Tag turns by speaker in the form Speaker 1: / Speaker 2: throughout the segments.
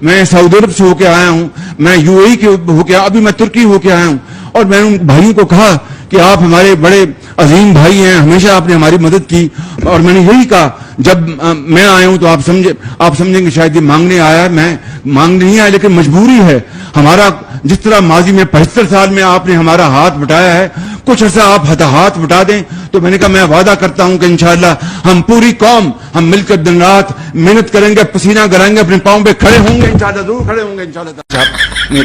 Speaker 1: मैं सऊदी अरब से होके आया हूं, मैं यूएई के होके, अभी मैं तुर्की होके आया हूं, और मैंने उन भाइयों को कहा कि आप हमारे बड़े अजीम भाई हैं, हमेशा आपने हमारी मदद की। और मैंने यही कहा, जब मैं आया हूं तो आप समझेंगे शायद ये मांगने आया है, मैं मांगने नहीं आया, लेकिन मजबूरी है हमारा। जिस तरह माजी में 75 साल में आपने हमारा हाथ बटाया है, कुछ ऐसा आप हाथ बटा दें। तो मैंने कहा मैं वादा करता हूं कि इंशाअल्लाह हम पूरी कौम हम मिलकर दिन रात मेहनत करेंगे, पसीना गराएंगे, अपने पांव पे खड़े होंगे, इंशाअल्लाह जरूर खड़े होंगे इंशाअल्लाह।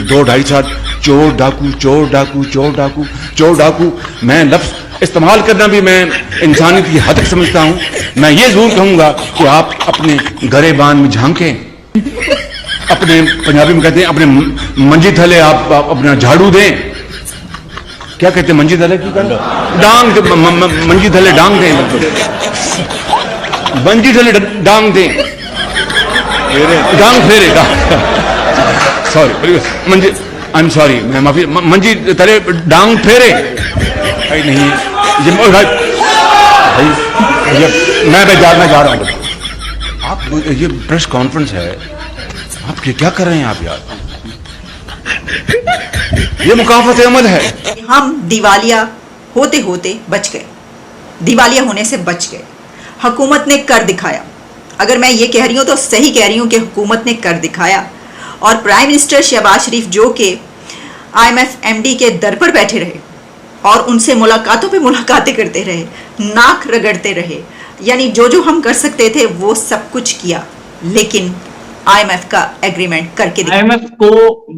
Speaker 1: 2-2.5 साल चोर डाकू चोर डाकू चोर डाकू चोर डाकू, मैं लफ्ज इस्तेमाल करना भी मैं इंसानियत की हद तक समझता हूं। मैं ये जरूर कहूंगा कि आप अपने गरेबान में झांकें, अपने पंजाबी में कहते हैं अपने मंजी थले आप अपना झाड़ू दें। क्या कहते हैं मंजी थले की डांग, मंजी थले डांग दें, मंजी थले डांग दें, डांग फेरे, sorry Manji, I am sorry, मैं माफी, मंजी थले डांग फेरे नहीं, मैं जानना चाह रहा हूं। आप ये प्रेस कॉन्फ्रेंस है, आप क्या कर रहे हैं आप यार? ये मुकाफत अमल है।
Speaker 2: हम दिवालिया होते होते बच गए, दिवालिया होने से बच गए। हुकूमत ने कर दिखाया। अगर मैं ये कह रही हूँ तो सही कह रही हूँ कि हुकूमत ने कर दिखाया। और प्राइम मिनिस्टर शहबाज शरीफ जो कि IMF MD के दर पर बैठे रहे और उनसे मुलाकातों पे मुलाकातें करते रहे, नाक रगड़ते रहे, यानी जो हम कर सकते थे वो सब कुछ किया, लेकिन IMF का एग्रीमेंट करके दिया।
Speaker 3: IMF को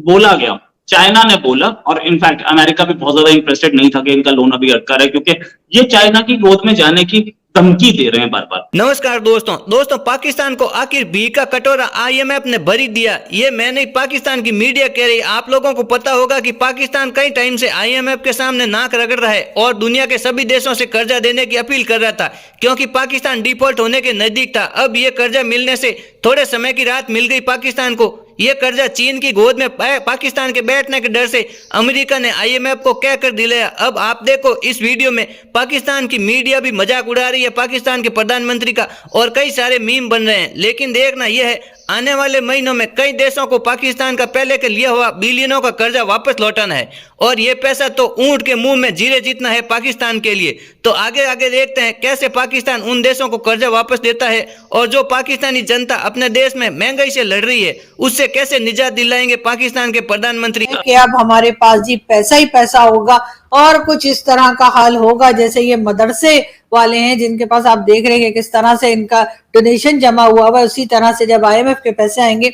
Speaker 3: बोला गया, चाइना ने बोला, और इनफैक्ट अमेरिका भी बहुत ज्यादा इंटरेस्टेड नहीं था कि इनका लोन अभी अटका रहा है, क्योंकि ये चाइना की गोद में जाने की धमकी दे रहे हैं बार बार।
Speaker 4: नमस्कार दोस्तों, पाकिस्तान को आखिर भीख का कटोरा IMF ने भरी दिया। ये मैं नहीं, पाकिस्तान की मीडिया कह रही। आप लोगों को पता होगा कि पाकिस्तान कई टाइम से IMF के सामने नाक रगड़ रहा है और दुनिया के सभी देशों से कर्जा देने की अपील कर रहा था, क्योंकि पाकिस्तान डिफॉल्ट होने के नजदीक था। अब ये कर्जा मिलने से थोड़े समय की राहत मिल गई पाकिस्तान को। ये कर्जा चीन की गोद में पाकिस्तान के बैठने के डर से अमेरिका ने IMF को कह कर दिलाया। अब आप देखो इस वीडियो में पाकिस्तान की मीडिया भी मजाक उड़ा रही है पाकिस्तान के प्रधानमंत्री का, और कई सारे मीम बन रहे हैं। लेकिन देखना यह है, आने वाले महीनों में कई देशों को पाकिस्तान का पहले के लिया हुआ बिलियनों का कर्जा वापस लौटाना है, और ये पैसा तो ऊंट के मुंह में जीरे जितना है पाकिस्तान के लिए। तो आगे आगे देखते हैं कैसे पाकिस्तान उन देशों को कर्जा वापस देता है, और जो पाकिस्तानी जनता अपने देश में महंगाई से लड़ रही है उससे कैसे निजात दिलाएंगे पाकिस्तान के प्रधानमंत्री।
Speaker 5: कि अब हमारे पास जी पैसा ही पैसा होगा, और कुछ इस तरह का हाल होगा जैसे ये मदरसे वाले हैं जिनके पास आप देख रहे हैं किस तरह से इनका डोनेशन जमा हुआ हुआ है। उसी तरह से जब IMF के पैसे आएंगे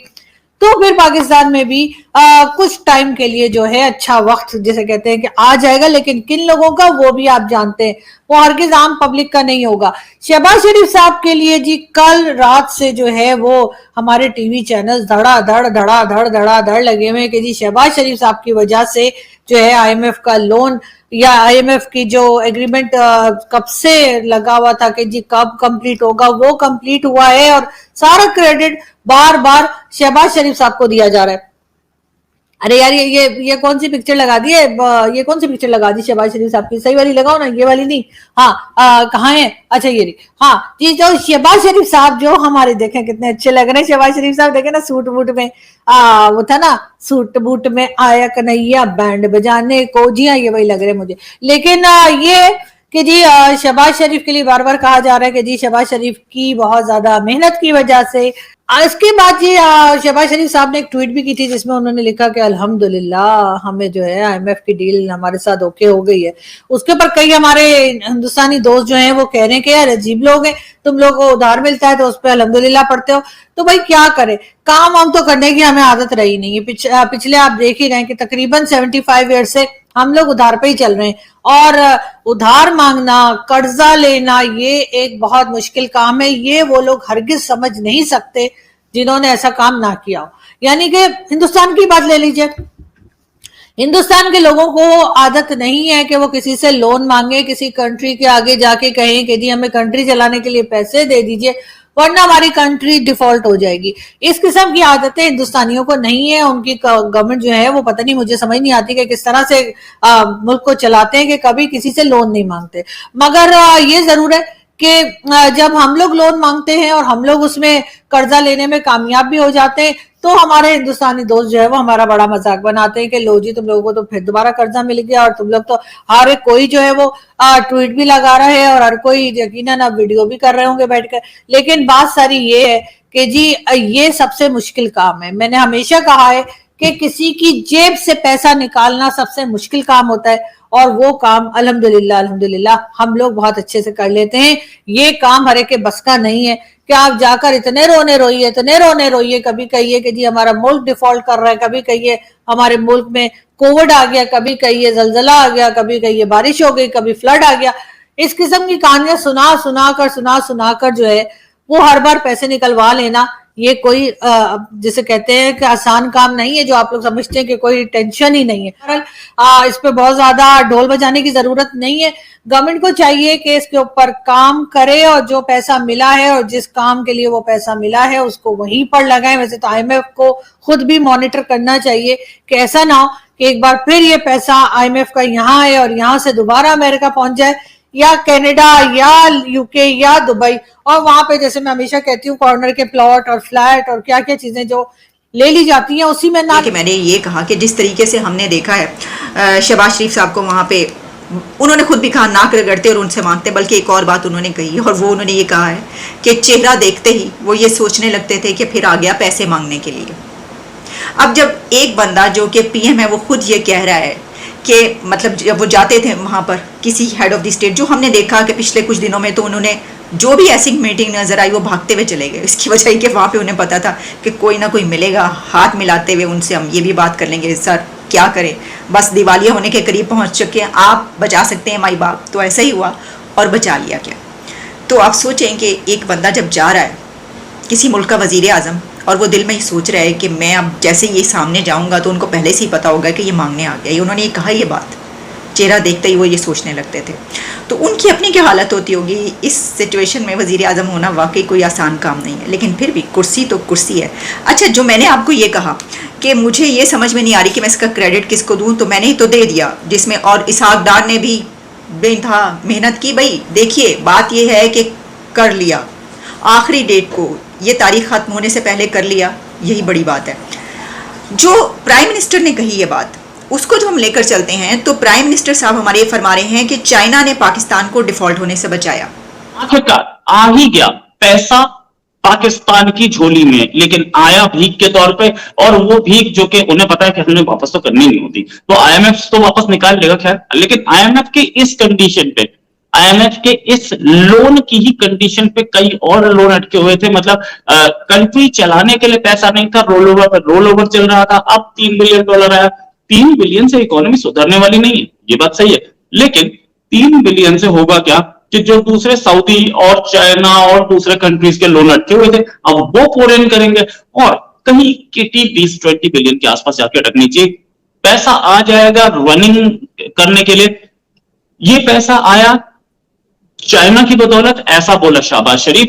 Speaker 5: तो फिर पाकिस्तान में भी कुछ टाइम के लिए जो है अच्छा वक्त जिसे कहते हैं कि आ जाएगा। लेकिन किन लोगों का वो भी आप जानते हैं, वो हरगिज आम पब्लिक का नहीं होगा। शहबाज शरीफ साहब के लिए जी कल रात से जो है वो हमारे टीवी चैनल धड़ाधड़ लगे हुए हैं कि जी शहबाज शरीफ साहब की वजह से जो है IMF का लोन या IMF की जो एग्रीमेंट कब से लगा हुआ था कि जी कब कंप्लीट होगा, वो कंप्लीट हुआ है, और सारा क्रेडिट बार बार शहबाज शरीफ साहब को दिया जा रहा है। अरे यार ये कौन सी पिक्चर लगा दी है, ये कौन सी पिक्चर लगा दी शहबाज शरीफ साहब की? सही वाली लगाओ ना, ये वाली नहीं। हाँ कहाँ है? अच्छा ये रही। हाँ जी, जो शहबाज शरीफ साहब जो हमारे देखें कितने अच्छे लग रहे हैं। शहबाज शरीफ साहब देखे ना सूट बूट में, वो था ना सूट बूट में आया कन्हैया बैंड बजाने को, जी हाँ ये वही लग रहे हैं मुझे। लेकिन ये कि जी शहबाज शरीफ के लिए बार बार कहा जा रहा है कि जी शहबाज शरीफ की बहुत ज्यादा मेहनत की वजह से। इसके बाद जी शहबाज शरीफ साहब ने एक ट्वीट भी की थी जिसमें उन्होंने लिखा कि अल्हम्दुलिल्लाह हमें जो है IMF की डील हमारे साथ ओके हो गई है। उसके ऊपर कई हमारे हिंदुस्तानी दोस्त जो हैं वो कह रहे हैं कि यार अजीब लोग हैं, तुम लोग को उधार मिलता है तो उस पर अल्हम्दुलिल्लाह पढ़ते हो। तो भाई क्या करें, काम हम तो करने की हमें आदत रही नहीं है। पिछले आप देख ही रहे हैं कि तकरीबन 75 ईयर से हम लोग उधार पे ही चल रहे हैं, और उधार मांगना, कर्जा लेना ये एक बहुत मुश्किल काम है। ये वो लोग हरगिज समझ नहीं सकते जिन्होंने ऐसा काम ना किया हो। यानी कि हिंदुस्तान की बात ले लीजिए, हिंदुस्तान के लोगों को आदत नहीं है कि वो किसी से लोन मांगे, किसी कंट्री के आगे जाके कहें कि जी हमें कंट्री चलाने के लिए पैसे दे दीजिए वरना हमारी कंट्री डिफॉल्ट हो जाएगी। इस किस्म की आदतें हिंदुस्तानियों को नहीं है। उनकी गवर्नमेंट जो है वो पता नहीं, मुझे समझ नहीं आती कि किस तरह से मुल्क को चलाते हैं कि कभी किसी से लोन नहीं मांगते। मगर ये जरूर है कि जब हम लोग लोन मांगते हैं और हम लोग उसमें कर्जा लेने में कामयाब भी हो जाते हैं तो हमारे हिंदुस्तानी दोस्त जो है वो हमारा बड़ा मजाक बनाते हैं कि लो जी तुम लोगों को तो फिर दोबारा कर्जा मिल गया, और तुम लोग तो हर एक कोई जो है वो ट्वीट भी लगा रहा है और हर कोई यकीनन अब वीडियो भी कर रहे होंगे बैठकर। लेकिन बात सारी ये है कि जी ये सबसे मुश्किल काम है। मैंने हमेशा कहा है कि किसी की जेब से पैसा निकालना सबसे मुश्किल काम होता है, और वो काम अल्हम्दुलिल्लाह हम लोग बहुत अच्छे से कर लेते हैं। ये काम हर एक के बस का नहीं है कि आप जाकर इतने रोने रोइए, कभी कहिए कि जी हमारा मुल्क डिफॉल्ट कर रहा है, कभी कहिए हमारे मुल्क में कोविड आ गया, कभी कहिए जलजला आ गया, कभी कहिए बारिश हो गई, कभी फ्लड आ गया। इस किस्म की कहानियां सुना कर जो है वो हर बार पैसे निकलवा लेना, ये कोई जिसे कहते हैं कि आसान काम नहीं है, जो आप लोग समझते हैं कि कोई टेंशन ही नहीं है। इस पे बहुत ज्यादा ढोल बजाने की जरूरत नहीं है। गवर्नमेंट को चाहिए कि इसके ऊपर काम करे और जो पैसा मिला है और जिस काम के लिए वो पैसा मिला है उसको वहीं पर लगाए। वैसे तो IMF को खुद भी मॉनिटर करना चाहिए कि ऐसा ना हो कि एक बार फिर ये पैसा IMF का यहाँ आए और यहाँ से दोबारा अमेरिका पहुंच जाए, या कनाडा या UK या दुबई, और वहां पे जैसे मैं हमेशा कहती हूँ कॉर्नर के प्लॉट और फ्लैट और क्या क्या चीजें जो ले ली जाती हैं उसी में ना।
Speaker 2: कि मैंने ये कहा कि जिस तरीके से हमने देखा है शहबाज शरीफ साहब को वहाँ पे, उन्होंने खुद भी कहा नाक रगड़ते और उनसे मांगते, बल्कि एक और बात उन्होंने कही और वो उन्होंने ये कहा है कि चेहरा देखते ही वो ये सोचने लगते थे कि फिर आ गया पैसे मांगने के लिए। अब जब एक बंदा जो कि PM है वो खुद ये कह रहा है कि मतलब जब वो जाते थे वहाँ पर किसी हेड ऑफ द स्टेट, जो हमने देखा कि पिछले कुछ दिनों में तो उन्होंने जो भी ऐसी मीटिंग नजर आई वो भागते हुए चले गए। इसकी वजह कि वहाँ पे उन्हें पता था कि कोई ना कोई मिलेगा, हाथ मिलाते हुए उनसे हम ये भी बात कर लेंगे सर क्या करें, बस दिवालिया होने के करीब पहुँच चुके हैं, आप बचा सकते हैं माई बाप। तो ऐसा ही हुआ और बचा लिया क्या। तो आप सोचें कि एक बंदा जब जा रहा है किसी मुल्क का वजीर आज़म, और वो दिल में ही सोच रहा है कि मैं अब जैसे ये सामने जाऊंगा तो उनको पहले से ही पता होगा कि ये मांगने आ गया। ये उन्होंने ये कहा, ये बात चेहरा देखते ही वो ये सोचने लगते थे। तो उनकी अपनी क्या हालत होती होगी। इस सिचुएशन में वजीर आज़म होना वाकई कोई आसान काम नहीं है, लेकिन फिर भी कुर्सी तो कुर्सी है। अच्छा, जो मैंने आपको ये कहा कि मुझे ये समझ में नहीं आ रही कि मैं इसका क्रेडिट किसको दूँ, तो मैंने ही तो दे दिया जिसमें, और इसहाक डार ने भी बेइंतहा मेहनत की। भाई देखिए बात ये है कि कर लिया, आखिरी डेट को ये तारीख खत्म होने से पहले कर लिया, यही बड़ी बात है। जो प्राइम मिनिस्टर ने कही ये बात, उसको जो हम लेकर चलते हैं तो प्राइम मिनिस्टर साहब हमारे ये फरमा रहे हैं कि चाइना ने पाकिस्तान को डिफॉल्ट होने से बचाया।
Speaker 3: आखिरकार आ ही गया पैसा पाकिस्तान की झोली में, लेकिन आया भीख के तौर पे, और वो भीख जो कि उन्हें पता है कि हमने वापस तो करनी नहीं होती, तो IMF तो वापस निकाल लेगा खैर। लेकिन IMF के इस कंडीशन पे, IMF के इस लोन की ही कंडीशन पे कई और लोन अटके हुए थे। मतलब कंट्री चलाने के लिए पैसा नहीं था, रोल ओवर चल रहा था। अब $3 बिलियन आया। 3 बिलियन से इकोनॉमी सुधरने वाली नहीं है, ये बात सही है, लेकिन 3 बिलियन से होगा क्या कि जो दूसरे सऊदी और चाइना और दूसरे कंट्रीज के लोन अटके हुए थे अब वो पूरे करेंगे, और कहीं किटी 20-20 बिलियन के आसपास जाके अटकनी चाहिए। पैसा आ जाएगा रनिंग करने के लिए। ये पैसा आया चाइना की बदौलत, ऐसा बोला शहबाज शरीफ।